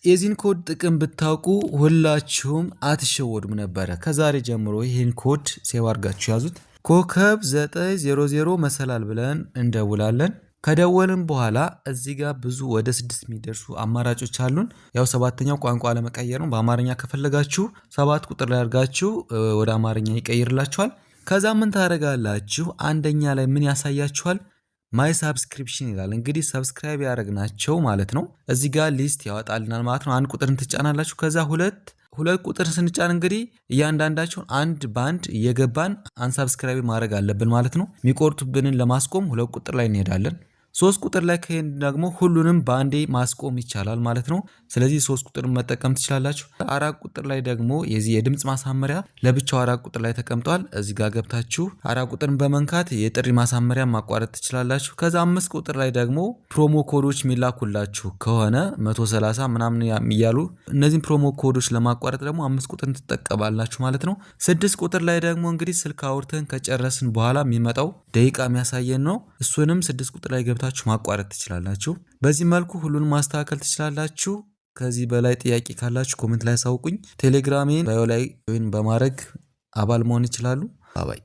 የዚህን ኮድ ጥቅም ብታውቁ ሁላችሁም አትሸወዱም ነበረ። ከዛሬ ጀምሮ ይህን ኮድ ሴቭ አድርጋችሁ ያዙት። ኮከብ 900 መሰላል ብለን እንደውላለን። ከደወልን በኋላ እዚህ ጋር ብዙ ወደ 6 የሚደርሱ አማራጮች አሉን። ያው ሰባተኛው ቋንቋ ለመቀየር ነው። በአማርኛ ከፈለጋችሁ 7 ቁጥር ላይ አድርጋችሁ ወደ አማርኛ ይቀይርላችኋል። ከዛ ምን ታደርጋላችሁ? አንደኛ ላይ ምን ያሳያችኋል? ማይ ሳብስክሪፕሽን ይላል። እንግዲህ ሰብስክራይብ ያደረግናቸው ማለት ነው። እዚህ ጋር ሊስት ያወጣልናል ማለት ነው። አንድ ቁጥርን ትጫናላችሁ። ከዛ ሁለት ቁጥር ስንጫን እንግዲህ እያንዳንዳቸውን አንድ ባንድ እየገባን አንሳብስክራይብ ማድረግ አለብን ማለት ነው። የሚቆርጡብንን ለማስቆም 2 ቁጥር ላይ እንሄዳለን። 3 ቁጥር ላይ ከሄን ደግሞ ሁሉንም ባንዴ ማስቆም ይቻላል ማለት ነው። ስለዚህ 3 ቁጥርን መጠቀም ትችላላችሁ። 4 ቁጥር ላይ ደግሞ የዚህ የድምጽ ማሳመሪያ ለብቻው 4 ቁጥር ላይ ተቀምጧል። እዚህ ጋር ገብታችሁ 4 ቁጥርን በመንካት የጥሪ ማሳመሪያ ማቋረጥ ትችላላችሁ። ከዛ 5 ቁጥር ላይ ደግሞ ፕሮሞ ኮዶች የሚላኩላችሁ ከሆነ 130 ምናምን እያሉ እነዚህን ፕሮሞ ኮዶች ለማቋረጥ ደግሞ 5 ቁጥርን ትጠቀማላችሁ ማለት ነው። 6 ቁጥር ላይ ደግሞ እንግዲህ ስልክ አውርተን ከጨረስን በኋላ የሚመጣው ደቂቃ የሚያሳየን ነው። እሱንም 6 ቁጥር ላይ ገብታችሁ ማቋረጥ ትችላላችሁ። በዚህ መልኩ ሁሉንም ማስተካከል ትችላላችሁ። ከዚህ በላይ ጥያቄ ካላችሁ ኮሜንት ላይ አሳውቁኝ። ቴሌግራሜን ባዮ ላይ ጆይን በማድረግ አባል መሆን ይችላሉ። ባባይ